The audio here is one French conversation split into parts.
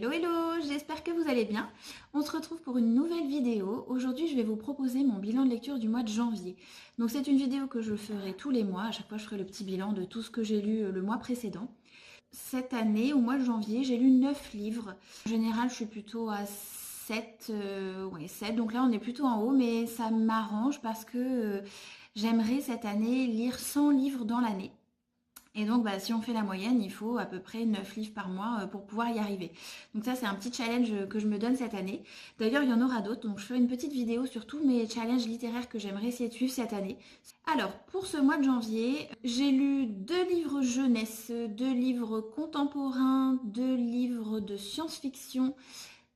Hello hello, j'espère que vous allez bien. On se retrouve pour une nouvelle vidéo. Aujourd'hui je vais vous proposer mon bilan de lecture du mois de janvier. Donc c'est une vidéo que je ferai tous les mois, à chaque fois je ferai le petit bilan de tout ce que j'ai lu le mois précédent. Cette année, au mois de janvier, j'ai lu 9 livres. En général je suis plutôt à 7, 7, donc là on est plutôt en haut, mais ça m'arrange parce que j'aimerais cette année lire 100 livres dans l'année. Et donc, si on fait la moyenne, il faut à peu près 9 livres par mois pour pouvoir y arriver. Donc ça, c'est un petit challenge que je me donne cette année. D'ailleurs, il y en aura d'autres, donc je ferai une petite vidéo sur tous mes challenges littéraires que j'aimerais essayer de suivre cette année. Alors, pour ce mois de janvier, j'ai lu 2 livres jeunesse, 2 livres contemporains, 2 livres de science-fiction,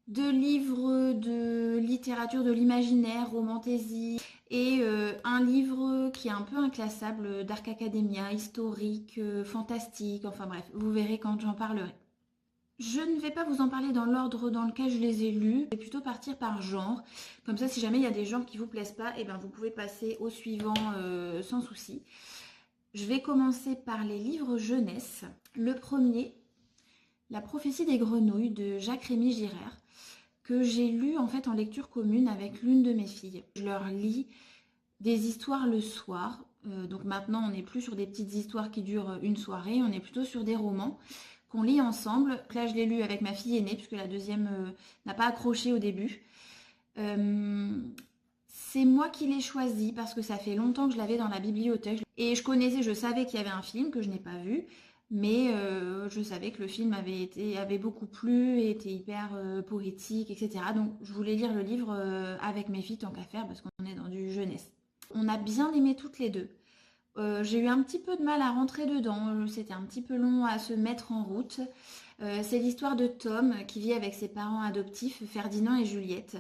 2 livres de littérature de l'imaginaire, romantaisie, et un livre qui est un peu inclassable, Dark Academia, historique, fantastique, enfin bref, vous verrez quand j'en parlerai. Je ne vais pas vous en parler dans l'ordre dans lequel je les ai lus, je vais plutôt partir par genre. Comme ça, si jamais il y a des genres qui vous plaisent pas, vous pouvez passer au suivant sans souci. Je vais commencer par les livres jeunesse. Le premier, La prophétie des grenouilles de Jacques-Rémy Girard, que j'ai lu en fait en lecture commune avec l'une de mes filles. Je leur lis des histoires le soir. Donc maintenant, on n'est plus sur des petites histoires qui durent une soirée, on est plutôt sur des romans qu'on lit ensemble. Là, je l'ai lu avec ma fille aînée, puisque la deuxième n'a pas accroché au début. C'est moi qui l'ai choisi parce que ça fait longtemps que je l'avais dans la bibliothèque. Et je savais qu'il y avait un film que je n'ai pas vu. Mais je savais que le film avait beaucoup plu, était hyper poétique, etc. Donc je voulais lire le livre avec mes filles tant qu'à faire parce qu'on est dans du jeunesse. On a bien aimé toutes les deux. J'ai eu un petit peu de mal à rentrer dedans, c'était un petit peu long à se mettre en route. C'est l'histoire de Tom qui vit avec ses parents adoptifs, Ferdinand et Juliette.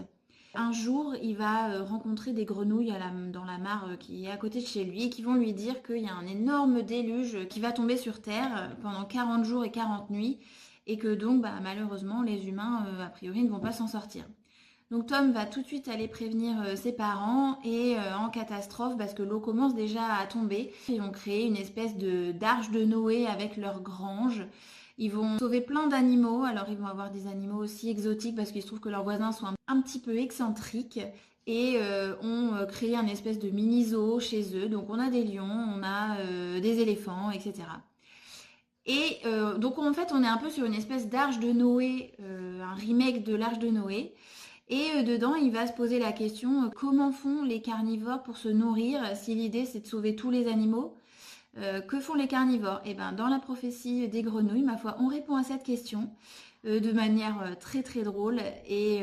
Un jour, il va rencontrer des grenouilles dans la mare qui est à côté de chez lui et qui vont lui dire qu'il y a un énorme déluge qui va tomber sur Terre pendant 40 jours et 40 nuits et que donc malheureusement les humains a priori ne vont pas s'en sortir. Donc Tom va tout de suite aller prévenir ses parents et en catastrophe parce que l'eau commence déjà à tomber. Ils vont créer une espèce d'arche de Noé avec leur grange. Ils vont sauver plein d'animaux, alors ils vont avoir des animaux aussi exotiques parce qu'il se trouve que leurs voisins sont un petit peu excentriques et ont créé un espèce de mini zoo chez eux. Donc on a des lions, on a des éléphants, etc. Et donc en fait on est un peu sur une espèce d'arche de Noé, un remake de l'arche de Noé. Et dedans, il va se poser la question, comment font les carnivores pour se nourrir si l'idée c'est de sauver tous les animaux? Que font les carnivores? Et dans la prophétie des grenouilles, ma foi, on répond à cette question de manière très très drôle. Et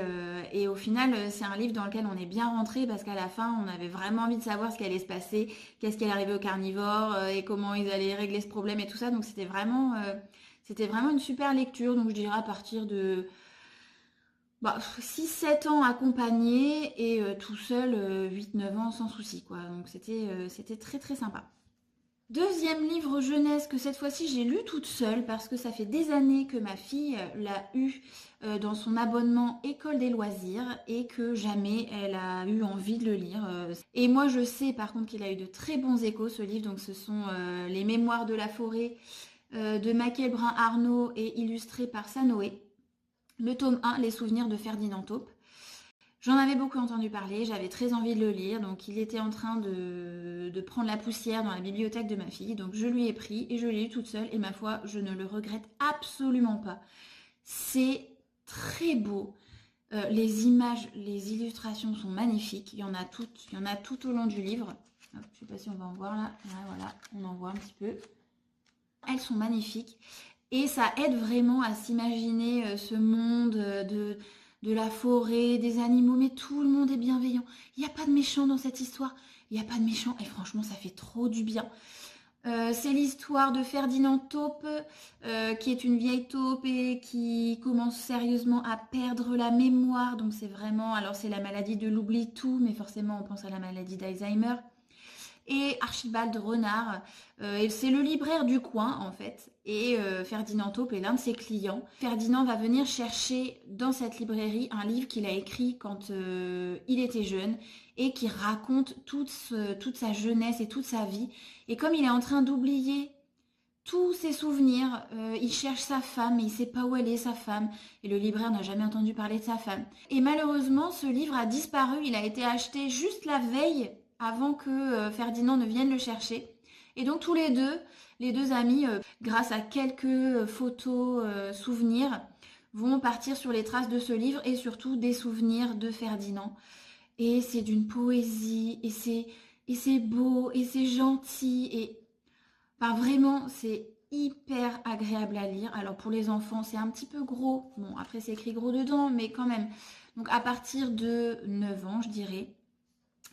au final, c'est un livre dans lequel on est bien rentré parce qu'à la fin, on avait vraiment envie de savoir ce qui allait se passer, qu'est-ce qui allait arriver aux carnivores et comment ils allaient régler ce problème et tout ça. Donc c'était vraiment une super lecture. Donc je dirais à partir de 6-7 ans accompagné et tout seul 8-9 ans sans souci quoi. Donc c'était très très sympa. Deuxième livre jeunesse que cette fois-ci j'ai lu toute seule parce que ça fait des années que ma fille l'a eu dans son abonnement École des loisirs et que jamais elle a eu envie de le lire. Et moi je sais par contre qu'il a eu de très bons échos ce livre, donc ce sont Les Mémoires de la forêt de Maëlle Brun-Arnaud et illustré par Sanoé. Le tome 1, Les souvenirs de Ferdinand Taupe. J'en avais beaucoup entendu parler, j'avais très envie de le lire, donc il était en train de prendre la poussière dans la bibliothèque de ma fille, donc je lui ai pris et je l'ai lu toute seule, et ma foi, je ne le regrette absolument pas. C'est très beau, les images, les illustrations sont magnifiques, il y en a tout au long du livre. Hop, je ne sais pas si on va en voir là, voilà, on en voit un petit peu. Elles sont magnifiques. Et ça aide vraiment à s'imaginer ce monde de la forêt, des animaux, mais tout le monde est bienveillant. Il n'y a pas de méchants dans cette histoire. Il n'y a pas de méchants et franchement, ça fait trop du bien. C'est l'histoire de Ferdinand Taupe, qui est une vieille taupe et qui commence sérieusement à perdre la mémoire. Donc c'est vraiment, alors c'est la maladie de l'oubli tout, mais forcément on pense à la maladie d'Alzheimer. Et Archibald Renard, c'est le libraire du coin en fait, et Ferdinand Taupe est l'un de ses clients. Ferdinand va venir chercher dans cette librairie un livre qu'il a écrit quand il était jeune et qui raconte toute sa jeunesse et toute sa vie. Et comme il est en train d'oublier tous ses souvenirs. Il cherche sa femme, mais il sait pas où elle est, sa femme. Et le libraire n'a jamais entendu parler de sa femme. Et malheureusement, ce livre a disparu. Il a été acheté juste la veille avant que Ferdinand ne vienne le chercher. Et donc tous les deux amis, grâce à quelques photos, souvenirs, vont partir sur les traces de ce livre et surtout des souvenirs de Ferdinand. Et c'est d'une poésie, et c'est beau, et c'est gentil, et enfin, vraiment, c'est hyper agréable à lire. Alors pour les enfants, c'est un petit peu gros. Bon, après c'est écrit gros dedans, mais quand même. Donc à partir de 9 ans, je dirais.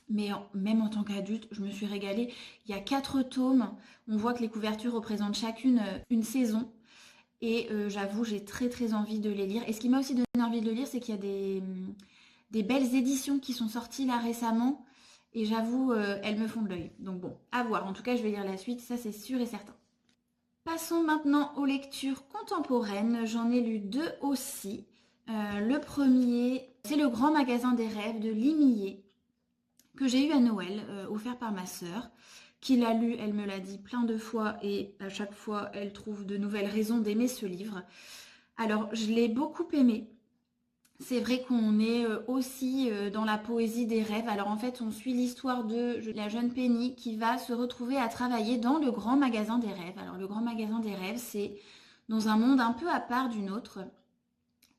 Mais même en tant qu'adulte, je me suis régalée. Il y a 4 tomes. On voit que les couvertures représentent chacune une saison. Et j'avoue, j'ai très très envie de les lire. Et ce qui m'a aussi donné envie de le lire, c'est qu'il y a des belles éditions qui sont sorties là récemment. Et j'avoue, elles me font de l'œil. Donc bon, à voir. En tout cas, je vais lire la suite, ça c'est sûr et certain. Passons maintenant aux lectures contemporaines. J'en ai lu 2 aussi. Le premier, c'est Le Grand Magasin des Rêves de Limillé, que j'ai eu à Noël, offert par ma sœur, qui l'a lu, elle me l'a dit plein de fois, et à chaque fois, elle trouve de nouvelles raisons d'aimer ce livre. Alors, je l'ai beaucoup aimé. C'est vrai qu'on est aussi dans la poésie des rêves. Alors en fait, on suit l'histoire de la jeune Penny qui va se retrouver à travailler dans le grand magasin des rêves. Alors le grand magasin des rêves, c'est dans un monde un peu à part du nôtre,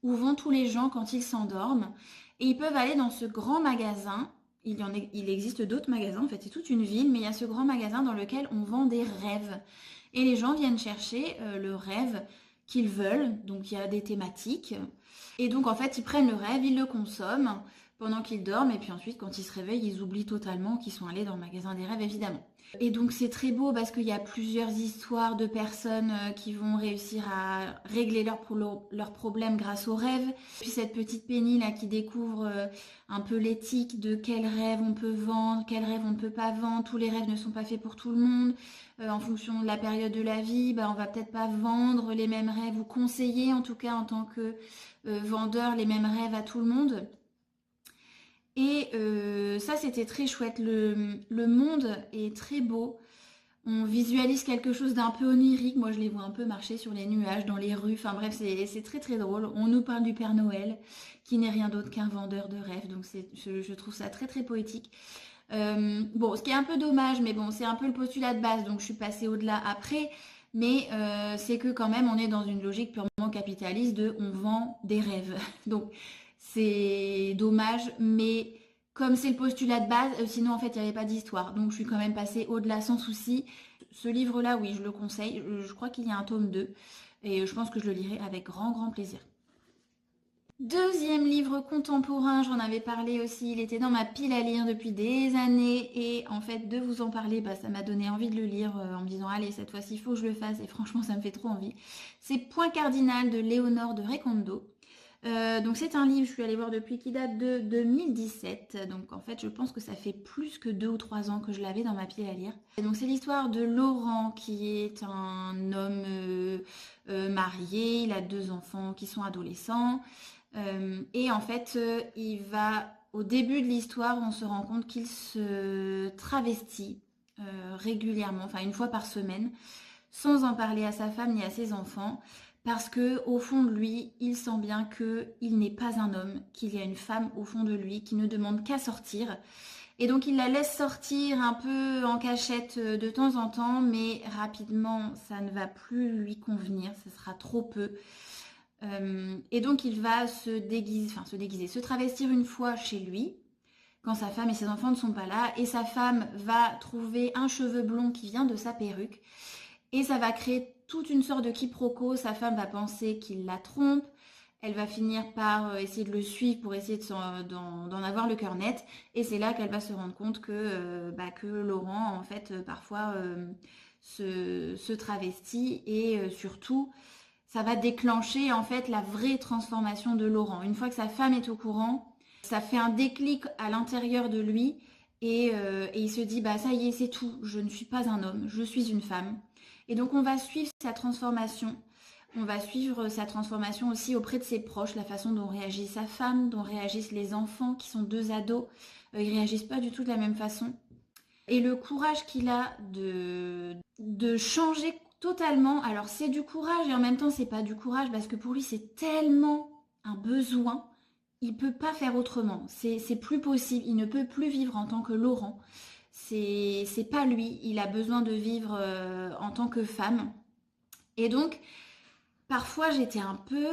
où vont tous les gens quand ils s'endorment. Et ils peuvent aller dans ce grand magasin. Il existe d'autres magasins, en fait, c'est toute une ville, mais il y a ce grand magasin dans lequel on vend des rêves. Et les gens viennent chercher le rêve qu'ils veulent. Donc il y a des thématiques. Et donc en fait, ils prennent le rêve, ils le consomment pendant qu'ils dorment. Et puis ensuite, quand ils se réveillent, ils oublient totalement qu'ils sont allés dans le magasin des rêves, évidemment. Et donc c'est très beau parce qu'il y a plusieurs histoires de personnes qui vont réussir à régler leurs problèmes grâce aux rêves. Puis cette petite Penny là qui découvre un peu l'éthique de quels rêves on peut vendre, quels rêves on ne peut pas vendre. Tous les rêves ne sont pas faits pour tout le monde. En fonction de la période de la vie, on va peut-être pas vendre les mêmes rêves ou conseiller en tout cas en tant que vendeur les mêmes rêves à tout le monde. Et ça, c'était très chouette. Le monde est très beau. On visualise quelque chose d'un peu onirique. Moi, je les vois un peu marcher sur les nuages, dans les rues. Enfin bref, c'est très très drôle. On nous parle du Père Noël, qui n'est rien d'autre qu'un vendeur de rêves. Donc je trouve ça très très poétique. Bon, ce qui est un peu dommage, mais bon, c'est un peu le postulat de base. Donc je suis passée au-delà après. Mais c'est que quand même, on est dans une logique purement capitaliste de on vend des rêves. Donc c'est dommage, mais comme c'est le postulat de base, sinon en fait il n'y avait pas d'histoire. Donc je suis quand même passée au-delà sans souci. Ce livre-là, oui, je le conseille. Je crois qu'il y a un tome 2 et je pense que je le lirai avec grand grand plaisir. Deuxième livre contemporain, j'en avais parlé aussi, il était dans ma pile à lire depuis des années et en fait de vous en parler, ça m'a donné envie de le lire en me disant allez cette fois-ci il faut que je le fasse et franchement ça me fait trop envie. C'est Point cardinal de Léonore de Recondo. Donc c'est un livre, je suis allée voir depuis, qui date de 2017. Donc en fait je pense que ça fait plus que 2 ou 3 ans que je l'avais dans ma pile à lire. Et donc c'est l'histoire de Laurent qui est un homme marié, il a 2 enfants qui sont adolescents. Et en fait au début de l'histoire, on se rend compte qu'il se travestit régulièrement, enfin une fois par semaine, sans en parler à sa femme ni à ses enfants. Parce que au fond de lui, il sent bien qu'il n'est pas un homme, qu'il y a une femme au fond de lui qui ne demande qu'à sortir. Et donc il la laisse sortir un peu en cachette de temps en temps, mais rapidement ça ne va plus lui convenir, ce sera trop peu. Et donc il va se travestir une fois chez lui, quand sa femme et ses enfants ne sont pas là, et sa femme va trouver un cheveu blond qui vient de sa perruque. Et ça va créer toute une sorte de quiproquo. Sa femme va penser qu'il la trompe. Elle va finir par essayer de le suivre pour essayer d'en avoir le cœur net. Et c'est là qu'elle va se rendre compte que Laurent, en fait, parfois se travestit. Et surtout, ça va déclencher, en fait, la vraie transformation de Laurent. Une fois que sa femme est au courant, ça fait un déclic à l'intérieur de lui. Et il se dit, ça y est, c'est tout. Je ne suis pas un homme, je suis une femme. Et donc on va suivre sa transformation. On va suivre sa transformation aussi auprès de ses proches, la façon dont réagit sa femme, dont réagissent les enfants qui sont 2 ados. Ils réagissent pas du tout de la même façon. Et le courage qu'il a de changer totalement. Alors c'est du courage et en même temps c'est pas du courage parce que pour lui c'est tellement un besoin, il peut pas faire autrement. C'est plus possible, il ne peut plus vivre en tant que Laurent. C'est pas lui, il a besoin de vivre en tant que femme. Et donc parfois j'étais un peu,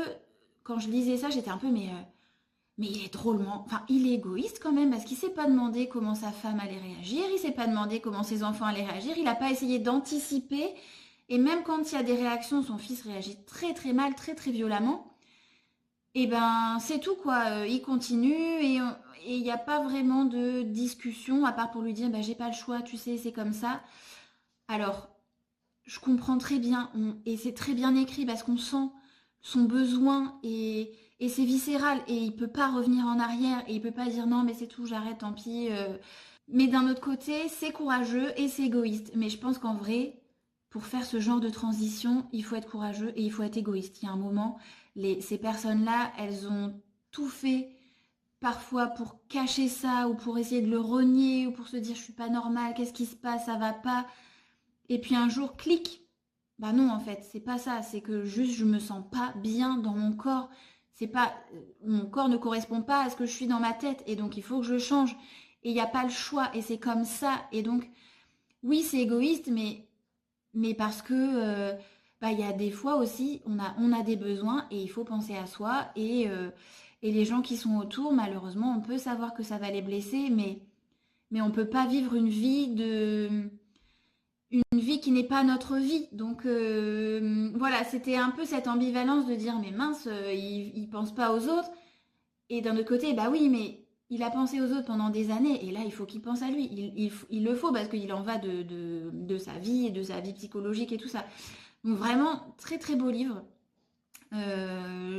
quand je lisais ça, j'étais un peu mais il est drôlement, enfin il est égoïste quand même parce qu'il s'est pas demandé comment sa femme allait réagir, il s'est pas demandé comment ses enfants allaient réagir, il a pas essayé d'anticiper. Et même quand il y a des réactions, son fils réagit très très mal, très très violemment. Et ben c'est tout quoi, il continue et il n'y a pas vraiment de discussion à part pour lui dire bah, j'ai pas le choix, tu sais, c'est comme ça. Alors, je comprends très bien et c'est très bien écrit parce qu'on sent son besoin et c'est viscéral et il peut pas revenir en arrière et il peut pas dire non mais c'est tout, j'arrête, tant pis. Mais d'un autre côté, c'est courageux et c'est égoïste. Mais je pense qu'en vrai, pour faire ce genre de transition, il faut être courageux et il faut être égoïste. Il y a un moment, ces personnes-là, elles ont tout fait parfois pour cacher ça ou pour essayer de le renier ou pour se dire je suis pas normale, qu'est-ce qui se passe, ça va pas. Et puis un jour, clic. Bah non, en fait, c'est pas ça. C'est que juste je me sens pas bien dans mon corps. C'est pas, mon corps ne correspond pas à ce que je suis dans ma tête et donc il faut que je change. Et il n'y a pas le choix et c'est comme ça. Et donc, oui, c'est égoïste, mais parce que bah, il y a des fois aussi, on a des besoins et il faut penser à soi. Et les gens qui sont autour, malheureusement, on peut savoir que ça va les blesser, mais on ne peut pas vivre une vie qui n'est pas notre vie. Donc voilà, c'était un peu cette ambivalence de dire, mais mince, il ne pense pas aux autres. Et d'un autre côté, bah oui, mais il a pensé aux autres pendant des années, et là, il faut qu'il pense à lui. Il le faut, parce qu'il en va de sa vie, et de sa vie psychologique et tout ça. Donc vraiment, très très beau livre.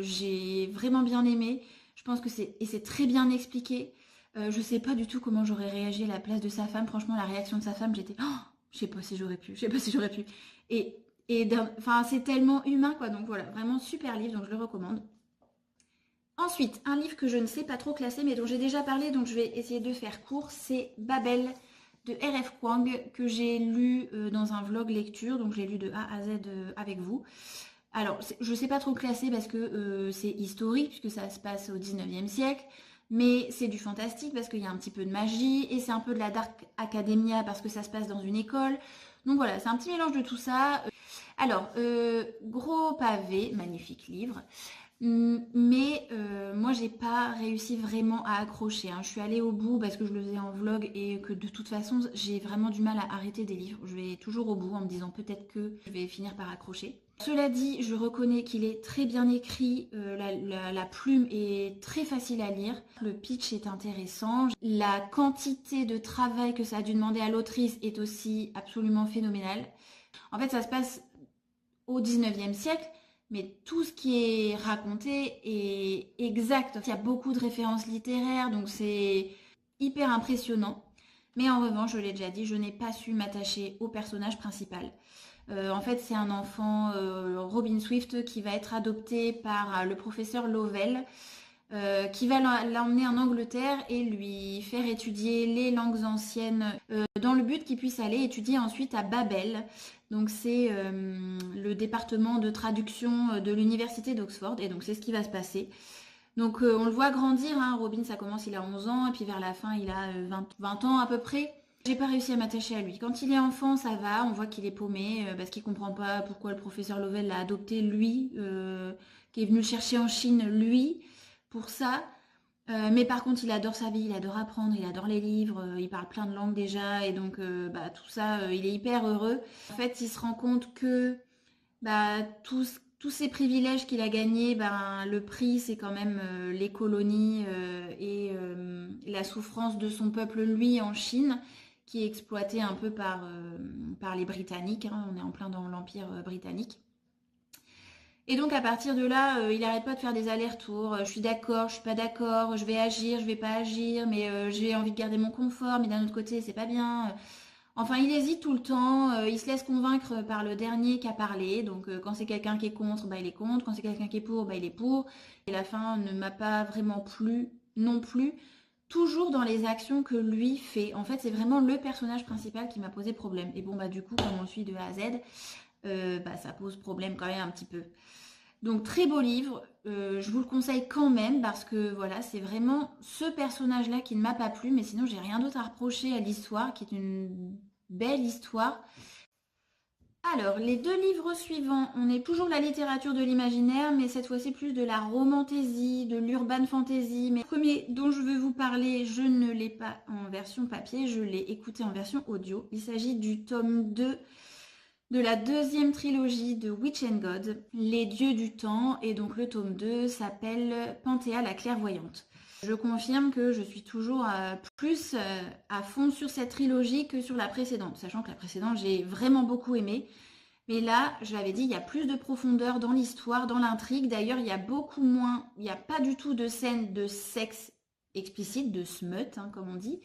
J'ai vraiment bien aimé. Je pense que c'est très bien expliqué. Je sais pas du tout comment j'aurais réagi à la place de sa femme. Franchement, la réaction de sa femme, j'étais, oh, je sais pas si j'aurais pu, je sais pas si j'aurais pu. Enfin, c'est tellement humain, quoi. Donc voilà, vraiment super livre, donc je le recommande. Ensuite, un livre que je ne sais pas trop classer, mais dont j'ai déjà parlé, donc je vais essayer de faire court, c'est Babel de R.F. Kuang, que j'ai lu dans un vlog lecture, donc je l'ai lu de A à Z avec vous. Alors, je ne sais pas trop classer parce que c'est historique, puisque ça se passe au 19e siècle, mais c'est du fantastique parce qu'il y a un petit peu de magie, et c'est un peu de la Dark Academia parce que ça se passe dans une école. Donc voilà, c'est un petit mélange de tout ça. Alors, gros pavé, magnifique livre. Mais moi j'ai pas réussi vraiment à accrocher, hein. Je suis allée au bout parce que je le faisais en vlog et que de toute façon j'ai vraiment du mal à arrêter des livres. Je vais toujours au bout en me disant peut-être que je vais finir par accrocher. Cela dit, je reconnais qu'il est très bien écrit, la plume est très facile à lire, le pitch est intéressant, la quantité de travail que ça a dû demander à l'autrice est aussi absolument phénoménale. En fait ça se passe au 19e siècle, mais tout ce qui est raconté est exact. Il y a beaucoup de références littéraires, donc c'est hyper impressionnant. Mais en revanche, je l'ai déjà dit, je n'ai pas su m'attacher au personnage principal. En fait, c'est un enfant, Robin Swift, qui va être adopté par le professeur Lovell, qui va l'emmener en Angleterre et lui faire étudier les langues anciennes dans le but qu'il puisse aller étudier ensuite à Babel. Donc c'est le département de traduction de l'université d'Oxford et donc c'est ce qui va se passer. Donc on le voit grandir, hein. Robin ça commence, il a 11 ans et puis vers la fin il a 20 ans à peu près. J'ai pas réussi à m'attacher à lui. Quand il est enfant, ça va, on voit qu'il est paumé parce qu'il comprend pas pourquoi le professeur Lovell l'a adopté lui, qui est venu le chercher en Chine lui pour ça. Mais par contre, il adore sa vie, il adore apprendre, il adore les livres, il parle plein de langues déjà, et donc bah, tout ça, il est hyper heureux. En fait, il se rend compte que bah, tous ces privilèges qu'il a gagnés, ben, le prix, c'est quand même les colonies et la souffrance de son peuple, lui, en Chine, qui est exploité un peu par les Britanniques, hein. On est en plein dans l'Empire britannique. Et donc à partir de là, il n'arrête pas de faire des allers-retours. Je suis d'accord, je suis pas d'accord, je vais agir, je vais pas agir, mais j'ai envie de garder mon confort, mais d'un autre côté, c'est pas bien. Enfin, il hésite tout le temps, il se laisse convaincre par le dernier qui a parlé. Donc quand c'est quelqu'un qui est contre, bah, il est contre. Quand c'est quelqu'un qui est pour, bah, il est pour. Et la fin ne m'a pas vraiment plu non plus. Toujours dans les actions que lui fait. En fait, c'est vraiment le personnage principal qui m'a posé problème. Et bon, bah du coup, comme on le suit de A à Z, ça pose problème quand même un petit peu. Donc très beau livre, je vous le conseille quand même parce que voilà, c'est vraiment ce personnage-là qui ne m'a pas plu, mais sinon j'ai rien d'autre à reprocher à l'histoire, qui est une belle histoire. Alors, les deux livres suivants, on est toujours de la littérature de l'imaginaire, mais cette fois-ci plus de la romantaisie, de l'urban fantasy. Mais le premier dont je veux vous parler, je ne l'ai pas en version papier, je l'ai écouté en version audio. Il s'agit du tome 2 de la deuxième trilogie de Witch and God, Les Dieux du Temps, et donc le tome 2 s'appelle Panthéa la clairvoyante. Je confirme que je suis toujours plus à fond sur cette trilogie que sur la précédente, sachant que la précédente j'ai vraiment beaucoup aimé. Mais là, je l'avais dit, il y a plus de profondeur dans l'histoire, dans l'intrigue. D'ailleurs, il y a beaucoup moins, il n'y a pas du tout de scènes de sexe explicite, de smut, hein, comme on dit.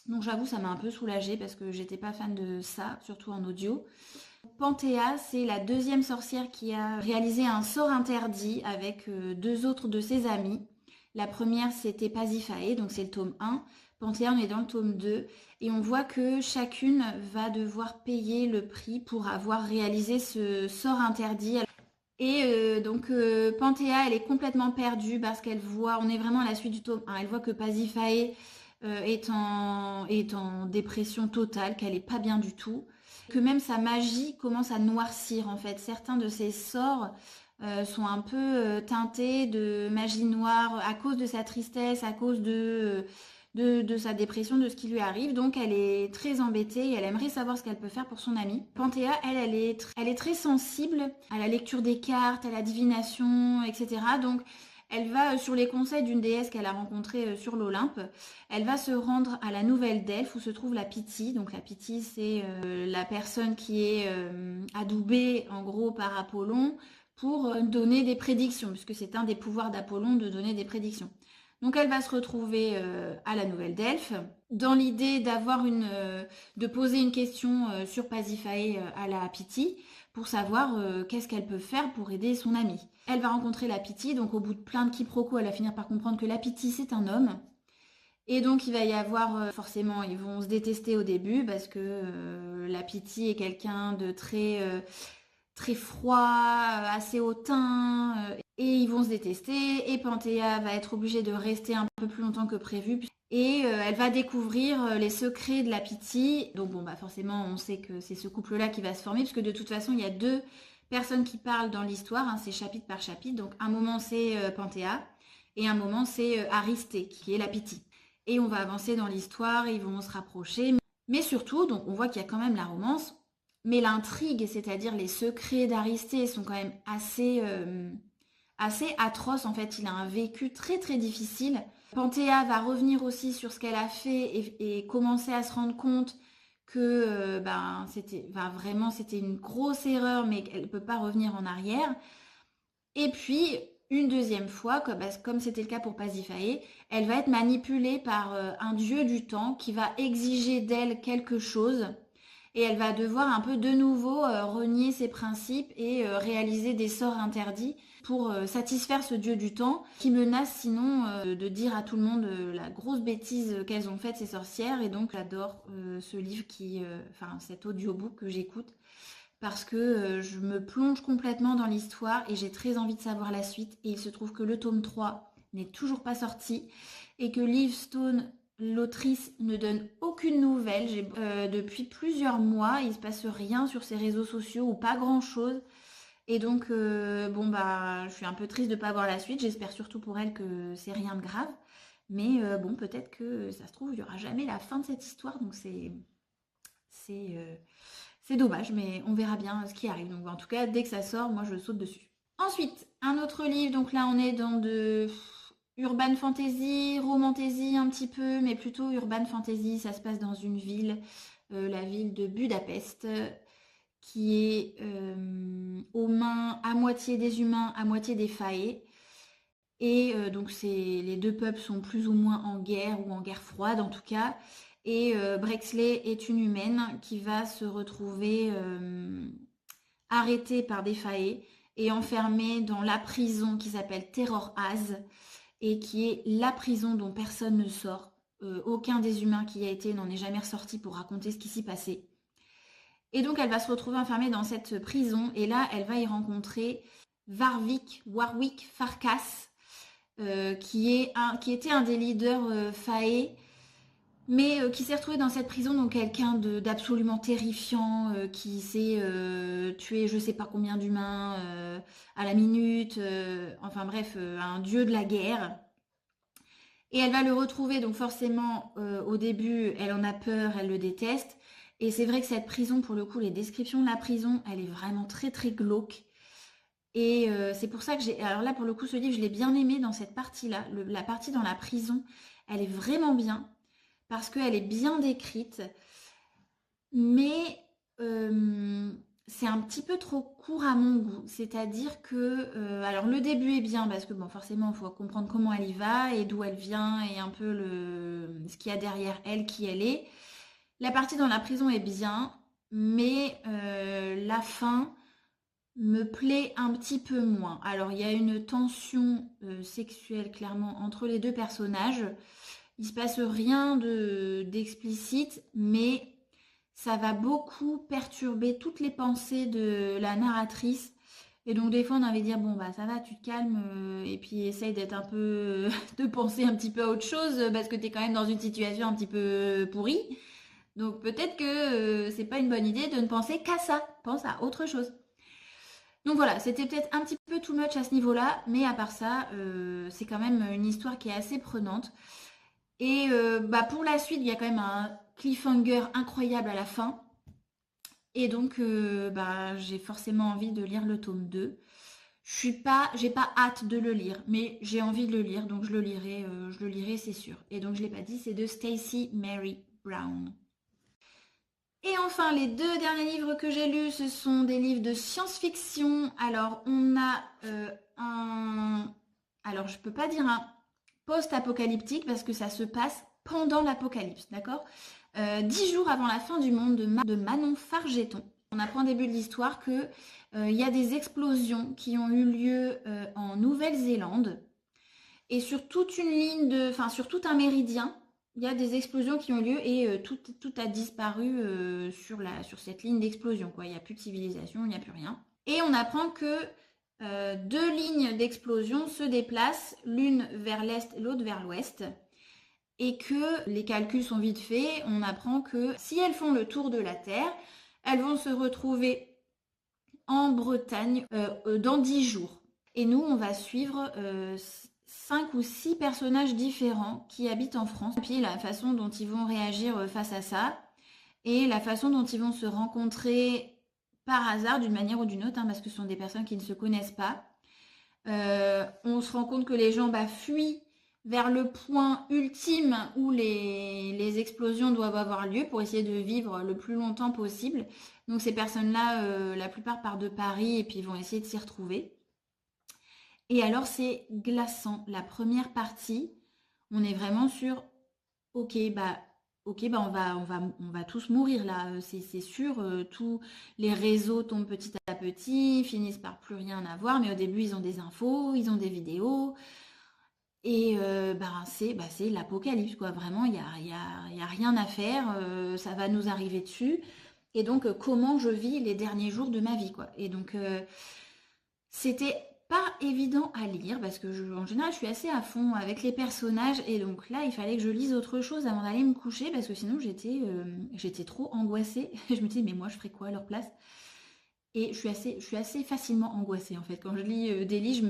Donc j'avoue, ça m'a un peu soulagée parce que j'étais pas fan de ça, surtout en audio. Panthéa, c'est la deuxième sorcière qui a réalisé un sort interdit avec deux autres de ses amis. La première, c'était Pasiphae, donc c'est le tome 1. Panthéa, on est dans le tome 2. Et on voit que chacune va devoir payer le prix pour avoir réalisé ce sort interdit. Et Panthéa, elle est complètement perdue parce qu'elle voit, on est vraiment à la suite du tome 1, elle voit que Pasiphae est en dépression totale, qu'elle n'est pas bien du tout, que même sa magie commence à noircir en fait. Certains de ses sorts sont un peu teintés de magie noire à cause de sa tristesse, à cause de sa dépression, de ce qui lui arrive. Donc elle est très embêtée et elle aimerait savoir ce qu'elle peut faire pour son amie. Panthéa, elle est très sensible à la lecture des cartes, à la divination, etc. Donc elle va, sur les conseils d'une déesse qu'elle a rencontrée sur l'Olympe, elle va se rendre à la Nouvelle Delphes où se trouve la Pythie. Donc la Pythie, c'est la personne qui est adoubée en gros par Apollon pour donner des prédictions, puisque c'est un des pouvoirs d'Apollon de donner des prédictions. Donc elle va se retrouver à la Nouvelle Delphes dans l'idée de poser une question sur Pasiphae à la Pythie pour savoir qu'est-ce qu'elle peut faire pour aider son amie. Elle va rencontrer la Pythie, donc au bout de plein de quiproquos, elle va finir par comprendre que la Pythie c'est un homme. Et donc il va y avoir forcément, ils vont se détester au début parce que la Pythie est quelqu'un de très froid, assez hautain, et ils vont se détester, et Panthéa va être obligée de rester un peu plus longtemps que prévu, et elle va découvrir les secrets de la Pythie. Donc bon, bah forcément, on sait que c'est ce couple-là qui va se former, puisque de toute façon, il y a deux personnes qui parlent dans l'histoire, hein, c'est chapitre par chapitre. Donc un moment, c'est Panthéa, et un moment, c'est Aristée, qui est la Pythie. Et on va avancer dans l'histoire, ils vont se rapprocher, mais surtout, donc on voit qu'il y a quand même la romance, mais l'intrigue, c'est-à-dire les secrets d'Aristée sont quand même assez atroces. En fait, il a un vécu très très difficile. Panthéa va revenir aussi sur ce qu'elle a fait et commencer à se rendre compte que c'était une grosse erreur, mais qu'elle ne peut pas revenir en arrière. Et puis, une deuxième fois, comme c'était le cas pour Pasiphae, elle va être manipulée par un dieu du temps qui va exiger d'elle quelque chose et elle va devoir un peu de nouveau renier ses principes et réaliser des sorts interdits pour satisfaire ce dieu du temps qui menace sinon de dire à tout le monde la grosse bêtise qu'elles ont faite ces sorcières. Et donc j'adore ce livre cet audiobook que j'écoute parce que je me plonge complètement dans l'histoire et j'ai très envie de savoir la suite. Et il se trouve que le tome 3 n'est toujours pas sorti et que Liv Stone, l'autrice, ne donne aucune nouvelle. Depuis plusieurs mois, il ne se passe rien sur ses réseaux sociaux ou pas grand-chose. Et donc, je suis un peu triste de ne pas voir la suite. J'espère surtout pour elle que c'est rien de grave. Mais peut-être que ça se trouve, il n'y aura jamais la fin de cette histoire. Donc c'est dommage, mais on verra bien ce qui arrive. Donc en tout cas, dès que ça sort, moi je saute dessus. Ensuite, un autre livre. Donc là, on est dans de urban fantasy, romantasy un petit peu, mais plutôt urban fantasy. Ça se passe dans une ville, la ville de Budapest, qui est aux mains à moitié des humains, à moitié des failles. Et donc les deux peuples sont plus ou moins en guerre ou en guerre froide en tout cas. Et Brexley est une humaine qui va se retrouver arrêtée par des failles et enfermée dans la prison qui s'appelle Terror House et qui est la prison dont personne ne sort. Aucun des humains qui y a été n'en est jamais ressorti pour raconter ce qui s'y passait. Et donc elle va se retrouver enfermée dans cette prison et là elle va y rencontrer Warwick Farkas, qui était un des leaders Fae, mais qui s'est retrouvé dans cette prison, donc quelqu'un d'absolument terrifiant, qui s'est tué je sais pas combien d'humains à la minute, enfin bref, un dieu de la guerre. Et elle va le retrouver, donc forcément, au début, elle en a peur, elle le déteste. Et c'est vrai que cette prison, pour le coup, les descriptions de la prison, elle est vraiment très très glauque. Et c'est pour ça que j'ai... Alors là, pour le coup, ce livre, je l'ai bien aimé dans cette partie-là. La partie dans la prison, elle est vraiment bien, parce qu'elle est bien décrite. Mais c'est un petit peu trop court à mon goût. C'est-à-dire que... alors le début est bien, parce que bon, forcément, il faut comprendre comment elle y va, et d'où elle vient, et un peu ce qu'il y a derrière elle, qui elle est. La partie dans la prison est bien, mais la fin me plaît un petit peu moins. Alors il y a une tension sexuelle clairement entre les deux personnages. Il se passe rien d'explicite, mais ça va beaucoup perturber toutes les pensées de la narratrice. Et donc des fois on a envie de dire bon bah ça va, tu te calmes et puis essaye d'être un peu de penser un petit peu à autre chose parce que tu es quand même dans une situation un petit peu pourrie. Donc peut-être que c'est pas une bonne idée de ne penser qu'à ça, pense à autre chose. Donc voilà, c'était peut-être un petit peu too much à ce niveau-là, mais à part ça, c'est quand même une histoire qui est assez prenante. Et bah pour la suite, il y a quand même un cliffhanger incroyable à la fin. Et donc bah, j'ai forcément envie de lire le tome 2. J'ai pas hâte de le lire, mais j'ai envie de le lire, donc je le lirai, c'est sûr. Et donc je l'ai pas dit, c'est de Stacey Mary Brown. Et enfin, les deux derniers livres que j'ai lus, ce sont des livres de science-fiction. Alors, on a un... Alors, je peux pas dire un post-apocalyptique parce que ça se passe pendant l'apocalypse, d'accord 10 jours avant la fin du monde de Manon Fargeton. On apprend au début de l'histoire que il y a des explosions qui ont eu lieu en Nouvelle-Zélande et sur toute une ligne enfin sur tout un méridien, il y a des explosions qui ont lieu et tout a disparu sur cette ligne d'explosion, quoi. Il n'y a plus de civilisation, il n'y a plus rien. Et on apprend que deux lignes d'explosion se déplacent, l'une vers l'est, l'autre vers l'ouest. Et que les calculs sont vite faits, on apprend que si elles font le tour de la Terre, elles vont se retrouver en Bretagne dans 10 jours. Et nous, on va suivre 5 ou 6 personnages différents qui habitent en France. Et puis la façon dont ils vont réagir face à ça et la façon dont ils vont se rencontrer par hasard d'une manière ou d'une autre, hein, parce que ce sont des personnes qui ne se connaissent pas. On se rend compte que les gens fuient vers le point ultime où les explosions doivent avoir lieu pour essayer de vivre le plus longtemps possible. Donc ces personnes-là, la plupart partent de Paris et puis vont essayer de s'y retrouver. Et alors c'est glaçant. La première partie, on est vraiment sur ok, on va tous mourir là, c'est sûr. Tous les réseaux tombent petit à petit, finissent par plus rien avoir, mais au début ils ont des infos, ils ont des vidéos. Et c'est l'apocalypse, quoi. Vraiment, il y a rien à faire, ça va nous arriver dessus. Et donc, comment je vis les derniers jours de ma vie, quoi. Et donc, c'était pas évident à lire parce que en général, je suis assez à fond avec les personnages. Et donc là, il fallait que je lise autre chose avant d'aller me coucher parce que sinon, j'étais trop angoissée. Je me disais, mais moi, je ferais quoi à leur place? Et je suis assez facilement angoissée, en fait. Quand je lis des livres,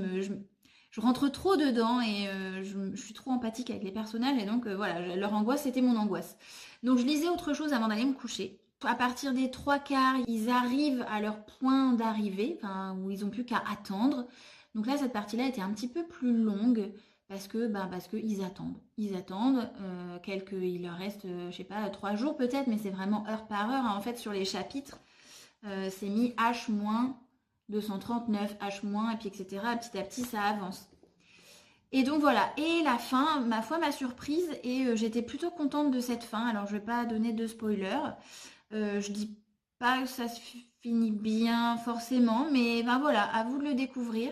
je rentre trop dedans et je suis trop empathique avec les personnages et donc voilà, leur angoisse c'était mon angoisse. Donc je lisais autre chose avant d'aller me coucher. À partir des trois quarts, ils arrivent à leur point d'arrivée, enfin, où ils n'ont plus qu'à attendre. Donc là, cette partie-là était un petit peu plus longue parce que ils attendent. Ils attendent il leur reste, je sais pas, 3 jours peut-être, mais c'est vraiment heure par heure. En fait, sur les chapitres, c'est mis H-239, H-, et puis etc. Petit à petit, ça avance. Et donc voilà, et la fin, ma foi, m'a surprise et j'étais plutôt contente de cette fin. Alors je vais pas donner de spoiler, je dis pas que ça se finit bien forcément, mais ben voilà, à vous de le découvrir.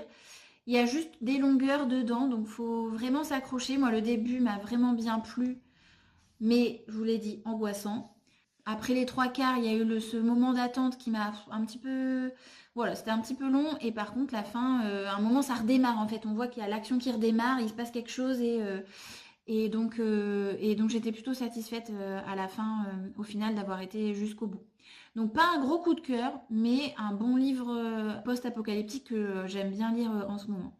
Il y a juste des longueurs dedans, donc faut vraiment s'accrocher. Moi le début m'a vraiment bien plu, mais je vous l'ai dit, angoissant. Après les trois quarts, il y a eu ce moment d'attente qui m'a un petit peu... Voilà, c'était un petit peu long. Et par contre, la fin, à un moment, ça redémarre en fait. On voit qu'il y a l'action qui redémarre, il se passe quelque chose et donc j'étais plutôt satisfaite à la fin, au final, d'avoir été jusqu'au bout. Donc pas un gros coup de cœur, mais un bon livre post-apocalyptique que j'aime bien lire en ce moment.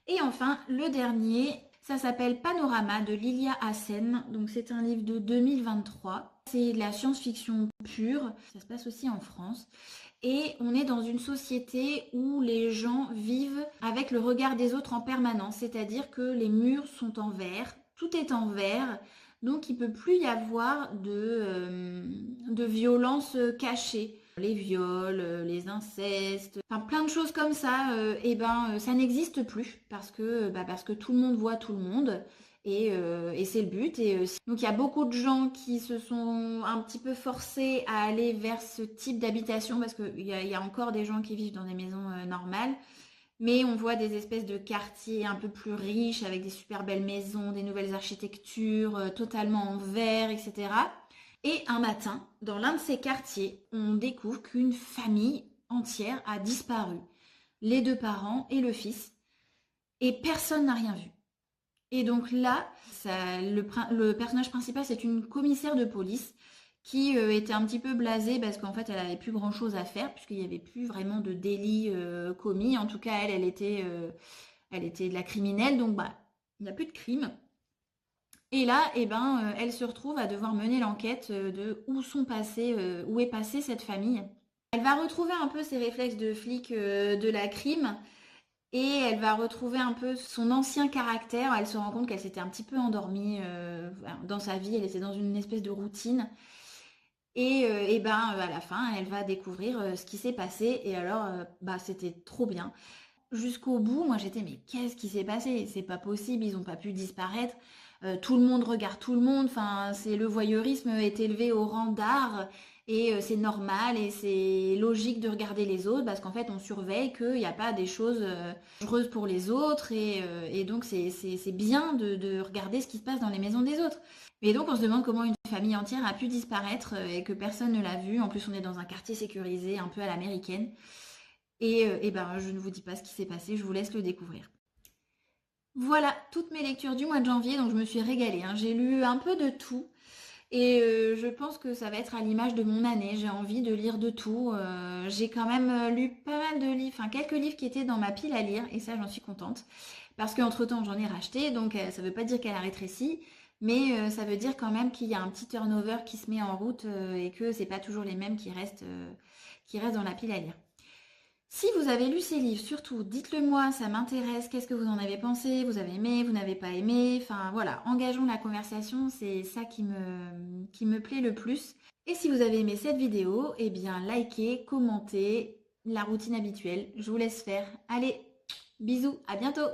Et enfin, le dernier, ça s'appelle Panorama de Lilia Hassen. Donc c'est un livre de 2023. C'est de la science-fiction pure. Ça se passe aussi en France. Et on est dans une société où les gens vivent avec le regard des autres en permanence. C'est-à-dire que les murs sont en verre, tout est en verre. Donc il ne peut plus y avoir de violence cachée. Les viols, les incestes, enfin plein de choses comme ça, ça n'existe plus parce que tout le monde voit tout le monde et c'est le but. Donc il y a beaucoup de gens qui se sont un petit peu forcés à aller vers ce type d'habitation parce qu'il y a encore des gens qui vivent dans des maisons normales. Mais on voit des espèces de quartiers un peu plus riches avec des super belles maisons, des nouvelles architectures totalement en verre, etc. Et un matin, dans l'un de ces quartiers, on découvre qu'une famille entière a disparu. Les deux parents et le fils. Et personne n'a rien vu. Et donc là, le personnage principal, c'est une commissaire de police qui était un petit peu blasée parce qu'en fait, elle avait plus grand-chose à faire puisqu'il n'y avait plus vraiment de délit commis. En tout cas, elle était de la criminelle, donc il n'y a plus de crime. Et là, elle se retrouve à devoir mener l'enquête de où est passée cette famille. Elle va retrouver un peu ses réflexes de flic de la crime et elle va retrouver un peu son ancien caractère. Elle se rend compte qu'elle s'était un petit peu endormie dans sa vie, elle était dans une espèce de routine. À la fin, elle va découvrir ce qui s'est passé et alors, c'était trop bien. Jusqu'au bout, moi j'étais, mais qu'est-ce qui s'est passé? C'est pas possible, ils ont pas pu disparaître. Tout le monde regarde tout le monde. Enfin, le voyeurisme est élevé au rang d'art et c'est normal et c'est logique de regarder les autres parce qu'en fait on surveille qu'il n'y a pas des choses dangereuses pour les autres et donc c'est bien de regarder ce qui se passe dans les maisons des autres. Et donc on se demande comment une famille entière a pu disparaître et que personne ne l'a vu. En plus on est dans un quartier sécurisé un peu à l'américaine. Je ne vous dis pas ce qui s'est passé, je vous laisse le découvrir. Voilà toutes mes lectures du mois de janvier, donc je me suis régalée, hein. J'ai lu un peu de tout et je pense que ça va être à l'image de mon année. J'ai envie de lire de tout. J'ai quand même lu pas mal de livres, enfin quelques livres qui étaient dans ma pile à lire et ça j'en suis contente. Parce qu'entre-temps j'en ai racheté, donc ça veut pas dire qu'elle a rétréci, mais ça veut dire quand même qu'il y a un petit turnover qui se met en route et que c'est pas toujours les mêmes qui restent dans la pile à lire. Si vous avez lu ces livres, surtout, dites-le moi, ça m'intéresse. Qu'est-ce que vous en avez pensé? Vous avez aimé? Vous n'avez pas aimé? Enfin voilà, engageons la conversation, c'est ça qui me plaît le plus. Et si vous avez aimé cette vidéo, eh bien likez, commentez, la routine habituelle. Je vous laisse faire. Allez, bisous, à bientôt!